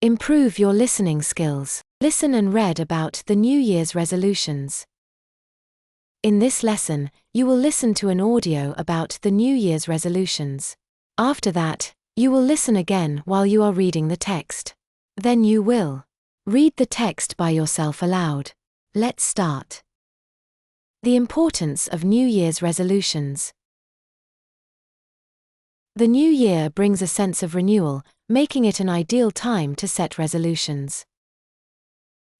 Improve your listening skills. Listen and read about the New Year's resolutions. In this lesson, you will listen to an audio about the New Year's resolutions. After that, you will listen again while you are reading the text. Then you will read the text by yourself aloud. Let's start. The importance of New Year's resolutions. The new year brings a sense of renewal, making it an ideal time to set resolutions.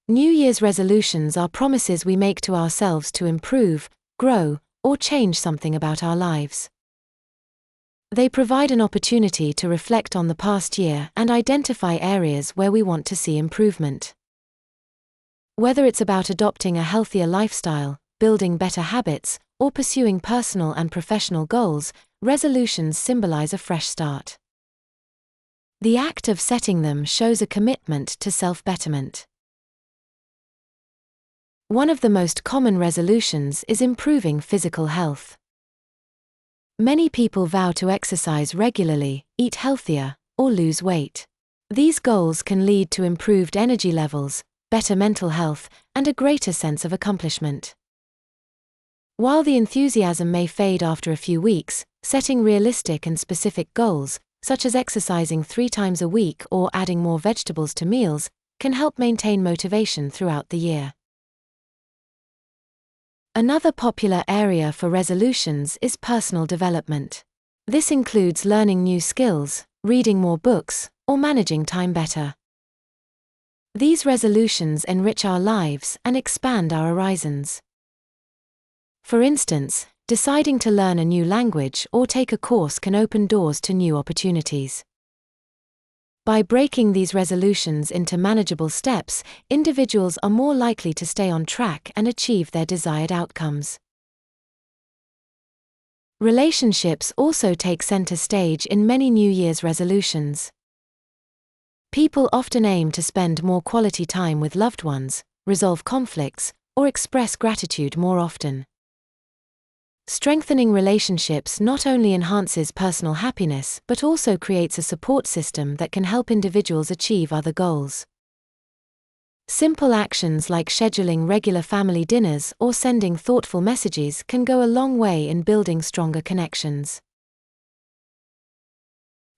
New Year's resolutions are promises we make to ourselves to improve, grow, or change something about our lives. They provide an opportunity to reflect on the past year and identify areas where we want to see improvement. Whether it's about adopting a healthier lifestyle, building better habits, or pursuing personal and professional goals, resolutions symbolize a fresh start. The act of setting them shows a commitment to self-betterment. One of the most common resolutions is improving physical health. Many people vow to exercise regularly, eat healthier, or lose weight. These goals can lead to improved energy levels, better mental health, and a greater sense of accomplishment. While the enthusiasm may fade after a few weeks, setting realistic and specific goals, such as exercising 3 times a week or adding more vegetables to meals, can help maintain motivation throughout the year. Another popular area for resolutions is personal development. This includes learning new skills, reading more books, or managing time better. These resolutions enrich our lives and expand our horizons. For instance, deciding to learn a new language or take a course can open doors to new opportunities. By breaking these resolutions into manageable steps, individuals are more likely to stay on track and achieve their desired outcomes. Relationships also take center stage in many New Year's resolutions. People often aim to spend more quality time with loved ones, resolve conflicts, or express gratitude more often. Strengthening relationships not only enhances personal happiness but also creates a support system that can help individuals achieve other goals. Simple actions like scheduling regular family dinners or sending thoughtful messages can go a long way in building stronger connections.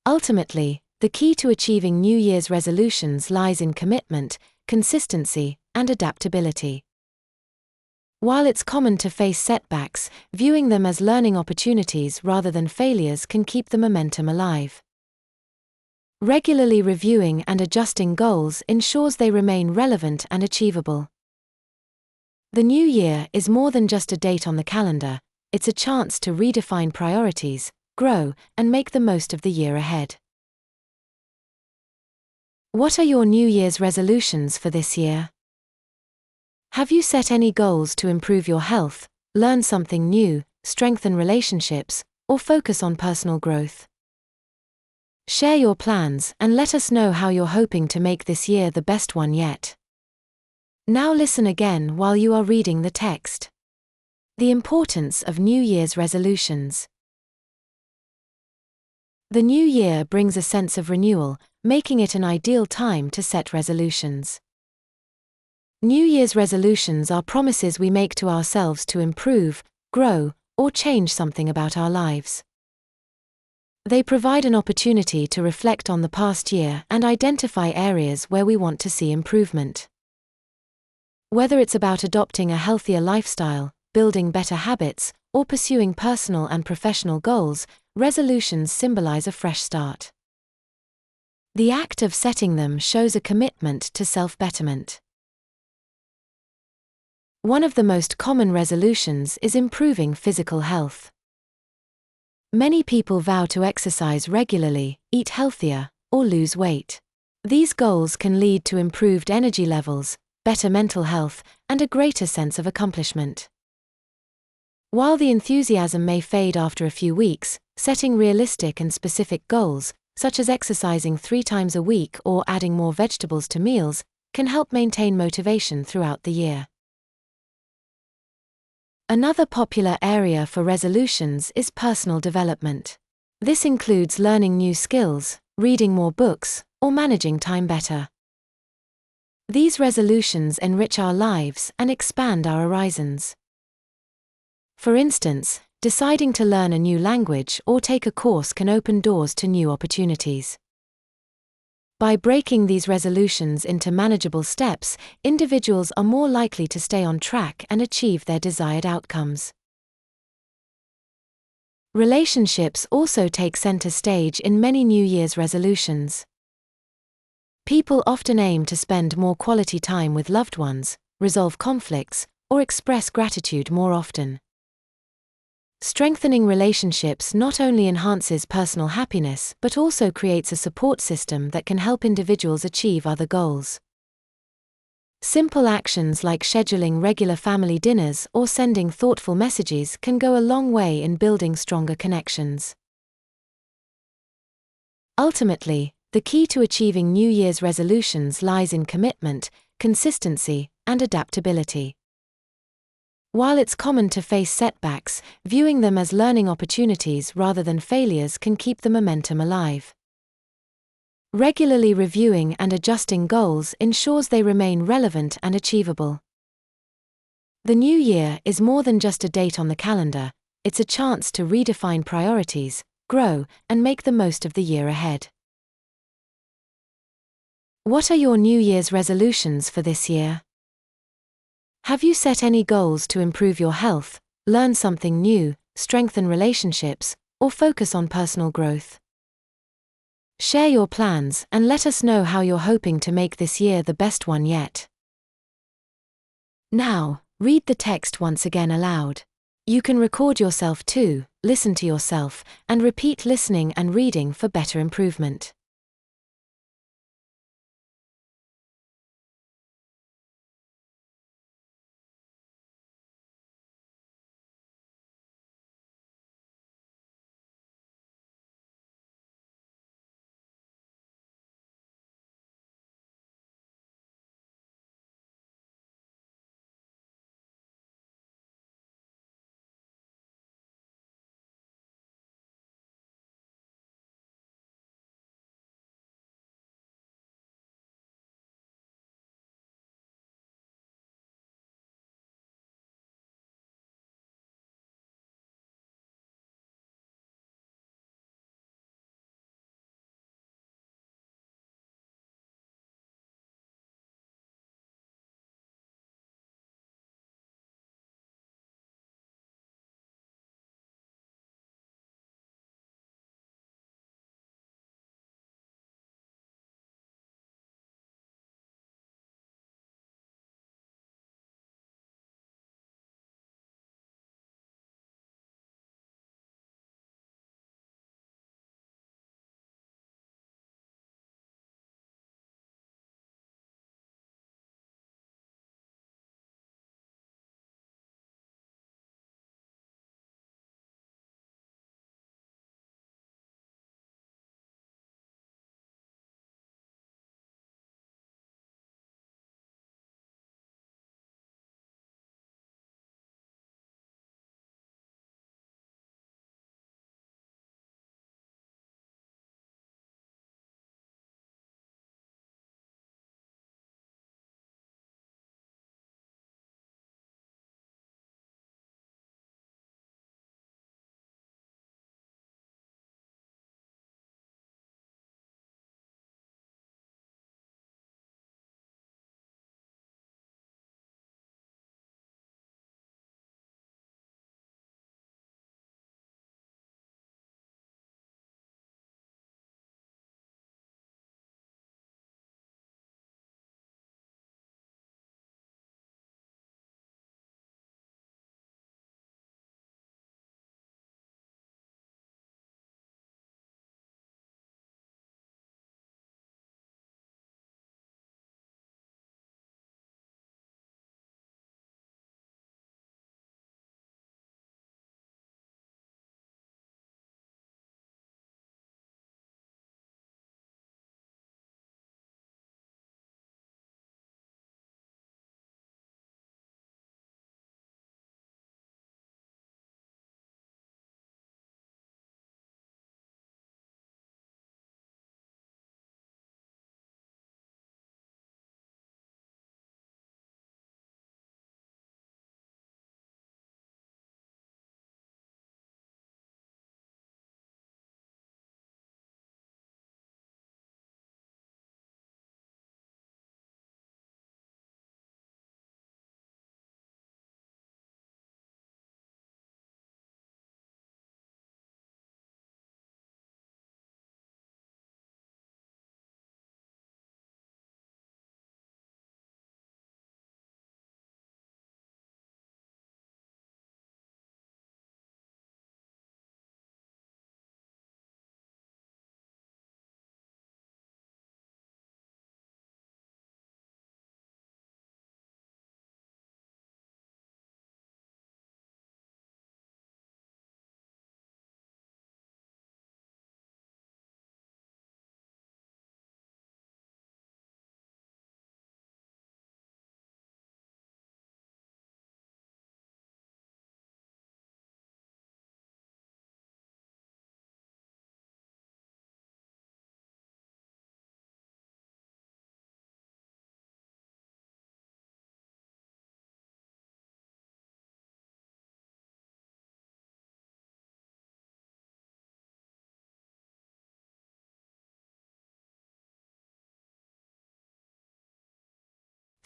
Ultimately, the key to achieving New Year's resolutions lies in commitment, consistency, and adaptability. While it's common to face setbacks, viewing them as learning opportunities rather than failures can keep the momentum alive. Regularly reviewing and adjusting goals ensures they remain relevant and achievable. The new year is more than just a date on the calendar, it's a chance to redefine priorities, grow, and make the most of the year ahead. What are your New Year's resolutions for this year? Have you set any goals to improve your health, learn something new, strengthen relationships, or focus on personal growth? Share your plans and let us know how you're hoping to make this year the best one yet. Now listen again while you are reading the text. The importance of New Year's resolutions. The new year brings a sense of renewal, making it an ideal time to set resolutions. New Year's resolutions are promises we make to ourselves to improve, grow, or change something about our lives. They provide an opportunity to reflect on the past year and identify areas where we want to see improvement. Whether it's about adopting a healthier lifestyle, building better habits, or pursuing personal and professional goals, resolutions symbolize a fresh start. The act of setting them shows a commitment to self-betterment. One of the most common resolutions is improving physical health. Many people vow to exercise regularly, eat healthier, or lose weight. These goals can lead to improved energy levels, better mental health, and a greater sense of accomplishment. While the enthusiasm may fade after a few weeks, setting realistic and specific goals, such as exercising 3 times a week or adding more vegetables to meals, can help maintain motivation throughout the year. Another popular area for resolutions is personal development. This includes learning new skills, reading more books, or managing time better. These resolutions enrich our lives and expand our horizons. For instance, deciding to learn a new language or take a course can open doors to new opportunities. By breaking these resolutions into manageable steps, individuals are more likely to stay on track and achieve their desired outcomes. Relationships also take center stage in many New Year's resolutions. People often aim to spend more quality time with loved ones, resolve conflicts, or express gratitude more often. Strengthening relationships not only enhances personal happiness but also creates a support system that can help individuals achieve other goals. Simple actions like scheduling regular family dinners or sending thoughtful messages can go a long way in building stronger connections. Ultimately, the key to achieving New Year's resolutions lies in commitment, consistency, and adaptability. While it's common to face setbacks, viewing them as learning opportunities rather than failures can keep the momentum alive. Regularly reviewing and adjusting goals ensures they remain relevant and achievable. The new year is more than just a date on the calendar, it's a chance to redefine priorities, grow, and make the most of the year ahead. What are your New Year's resolutions for this year? Have you set any goals to improve your health, learn something new, strengthen relationships, or focus on personal growth? Share your plans and let us know how you're hoping to make this year the best one yet. Now, read the text once again aloud. You can record yourself too, listen to yourself, and repeat listening and reading for better improvement.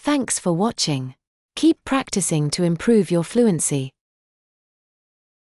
Thanks for watching. Keep practicing to improve your fluency.